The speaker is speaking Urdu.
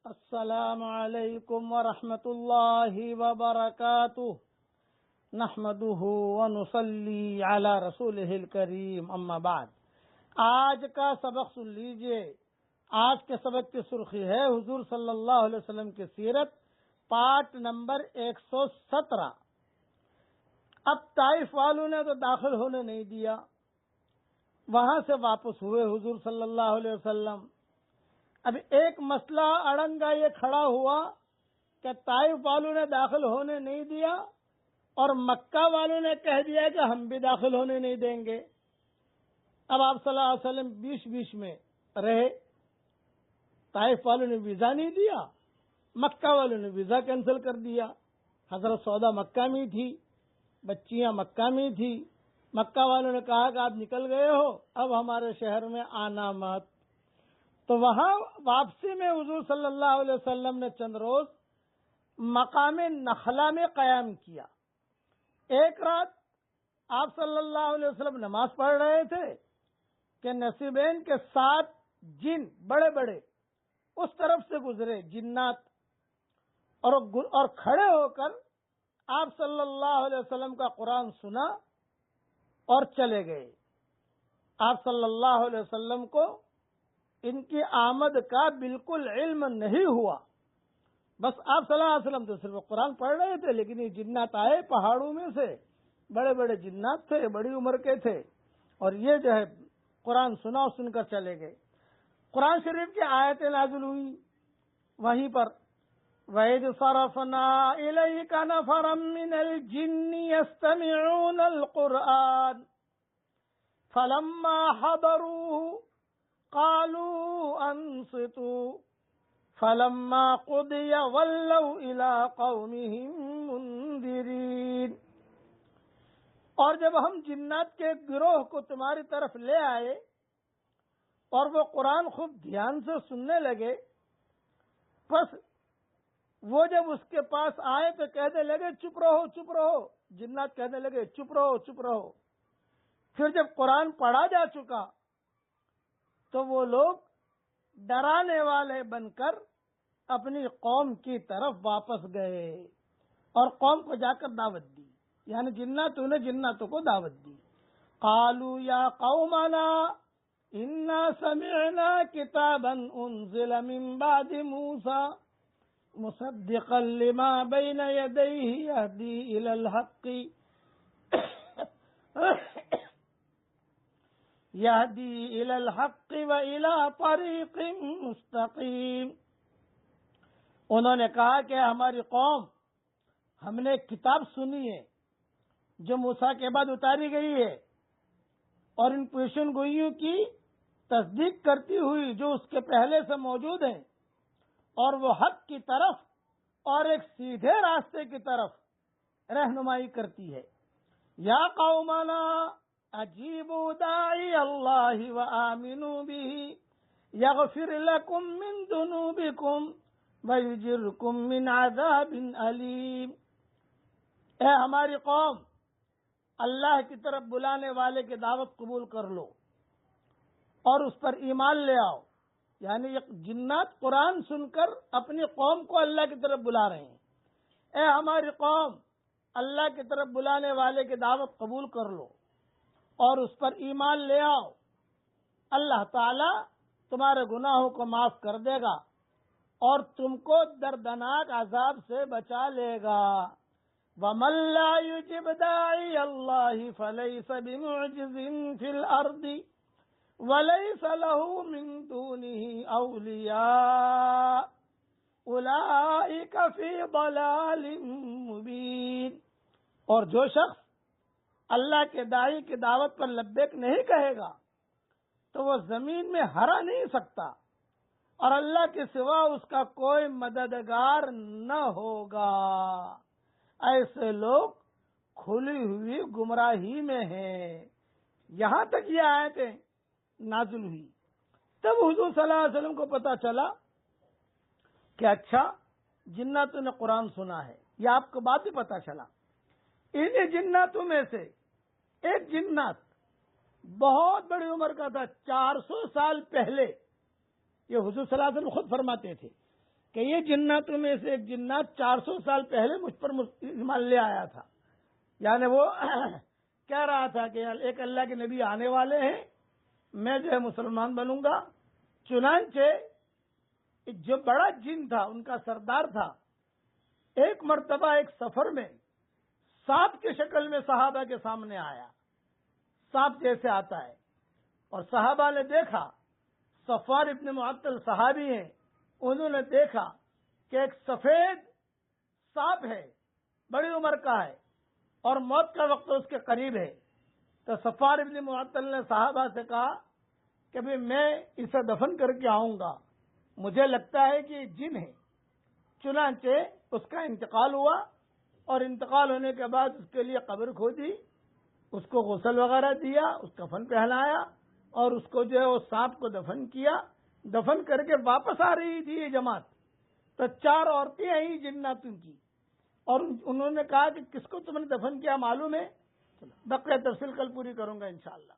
السلام علیکم ورحمۃ اللہ وبرکاتہ نحمده ونصلی علی رسولہ الکریم اما بعد۔ آج کا سبق سن لیجئے۔ آج کے سبق کی سرخی ہے حضور صلی اللہ علیہ وسلم کی سیرت، پارٹ نمبر 117۔ اب طائف والوں نے تو داخل ہونے نہیں دیا، وہاں سے واپس ہوئے حضور صلی اللہ علیہ وسلم۔ اب ایک مسئلہ اڑنگا یہ کھڑا ہوا کہ طائف والوں نے داخل ہونے نہیں دیا اور مکہ والوں نے کہہ دیا کہ ہم بھی داخل ہونے نہیں دیں گے۔ اب آپ صلی اللہ علیہ وسلم بیچ میں رہے۔ طائف والوں نے ویزا نہیں دیا، مکہ والوں نے ویزا کینسل کر دیا۔ حضرت سودا مکہ میں تھی، بچیاں مکہ میں تھی۔ مکہ والوں نے کہا کہ آپ نکل گئے ہو، اب ہمارے شہر میں آنا مت۔ تو وہاں واپسی میں حضور صلی اللہ علیہ وسلم نے چند روز مقام نخلا میں قیام کیا۔ ایک رات آپ صلی اللہ علیہ وسلم نماز پڑھ رہے تھے کہ نصیبین کے 7 جن بڑے بڑے اس طرف سے گزرے، جنات، اور کھڑے ہو کر آپ صلی اللہ علیہ وسلم کا قرآن سنا اور چلے گئے۔ آپ صلی اللہ علیہ وسلم کو ان کی آمد کا بالکل علم نہیں ہوا، بس آپ صلی اللہ علیہ وسلم تو صرف قرآن پڑھ رہے تھے، لیکن یہ جنات آئے پہاڑوں میں سے، بڑے بڑے جنات تھے، بڑی عمر کے تھے، اور یہ جو ہے قرآن سنا اور سن کر چلے گئے۔ قرآن شریف کی آیتیں نازل ہوئی وہیں پر، وَإِذْ صَرَفْنَا إِلَيْكَ نَفَرًا مِّنَ الْجِنِّ يَسْتَمِعُونَ الْقُرْآنَ فَلَمَّا حَضَرُوهُ قالوا انصتوا فلما قضي ولوا الى قومهم منذرين۔ اور جب ہم جنات کے گروہ کو تمہاری طرف لے آئے اور وہ قرآن خوب دھیان سے سننے لگے، بس وہ جب اس کے پاس آئے تو کہنے لگے چپ رہو چپ رہو، جنات کہنے لگے چپ رہو چپ رہو۔ پھر جب قرآن پڑھا جا چکا تو وہ لوگ ڈرانے والے بن کر اپنی قوم کی طرف واپس گئے اور قوم کو جا کر دعوت دی، یعنی جناتوں نے جناتوں کو دعوت دی۔ قالوا یا قومنا انا سمعنا کتابا انزل من بعد موسى مصدقا لما بین یدیہ یہدی الی الحق یہدی الی الحق والی طریق مستقیم۔ انہوں نے کہا کہ ہماری قوم، ہم نے ایک کتاب سنی ہے جو موسیٰ کے بعد اتاری گئی ہے، اور ان پیشن گوئیوں کی تصدیق کرتی ہوئی جو اس کے پہلے سے موجود ہیں، اور وہ حق کی طرف اور ایک سیدھے راستے کی طرف رہنمائی کرتی ہے۔ یا قومنا اجیبوا داعی اللہ وآمنوا به یغفر لکم من ذنوبکم ویجرکم من عذاب علیم۔ اے ہماری قوم، اللہ کی طرف بلانے والے کی دعوت قبول کر لو اور اس پر ایمان لے آؤ۔ یعنی جنات قرآن سن کر اپنی قوم کو اللہ کی طرف بلا رہے ہیں۔ اے ہماری قوم، اللہ کی طرف بلانے والے کی دعوت قبول کر لو اور اس پر ایمان لے آؤ، اللہ تعالی تمہارے گناہوں کو معاف کر دے گا اور تم کو دردناک عذاب سے بچا لے گا۔ وَمَن لَّا يُجِبْ دَاعِيَ اللَّهِ فَلَيْسَ بِمُعْجِزٍ فِي الْأَرْضِ وَلَيْسَ لَهُ مِن دُونِهِ أَوْلِيَاءُ أُولَٰئِكَ فِي ضَلَالٍ مُّبِينٍ۔ اور جو شخص اللہ کے داعی کی دعوت پر لبیک نہیں کہے گا تو وہ زمین میں ہرا نہیں سکتا، اور اللہ کے سوا اس کا کوئی مددگار نہ ہوگا۔ ایسے لوگ کھلی ہوئی گمراہی میں ہیں۔ یہاں تک یہ آیتیں نازل ہوئی، تب حضور صلی اللہ علیہ وسلم کو پتا چلا کہ اچھا جناتوں نے قرآن سنا ہے۔ یہ آپ کو بات ہی پتا چلا۔ انہیں جناتوں میں سے ایک جنات بہت بڑی عمر کا تھا، 400 سال پہلے، یہ حضور صلی اللہ علیہ وسلم خود فرماتے تھے کہ یہ جناتوں میں سے ایک جنات 400 سال پہلے مجھ پر ایمان لے آیا تھا. یعنی وہ کہہ رہا تھا کہ ایک اللہ کے نبی آنے والے ہیں، میں جو ہے مسلمان بنوں گا. چنانچہ جو بڑا جن تھا، ان کا سردار تھا، ایک مرتبہ ایک سفر میں سانپ کی شکل میں صحابہ کے سامنے آیا، سانپ جیسے آتا ہے، اور صحابہ نے دیکھا. صفوان ابن معطل صحابی ہیں، انہوں نے دیکھا کہ ایک سفید سانپ ہے، بڑی عمر کا ہے اور موت کا وقت اس کے قریب ہے. تو صفوان ابن معطل نے صحابہ سے کہا کہ بھی میں اسے دفن کر کے آؤں گا، مجھے لگتا ہے کہ یہ جن ہے. چنانچہ اس کا انتقال ہوا، اور انتقال ہونے کے بعد اس کے لیے قبر کھودی، اس کو غسل وغیرہ دیا، اس کفن پہنایا، اور اس کو جو ہے وہ سانپ کو دفن کیا. دفن کر کے واپس آ رہی تھی یہ جماعت، تو 4 عورتیں آئیں جناتوں کی، اور انہوں نے کہا کہ کس کو تم نے دفن کیا معلوم ہے؟ بقیہ تفصیل کل پوری کروں گا انشاءاللہ.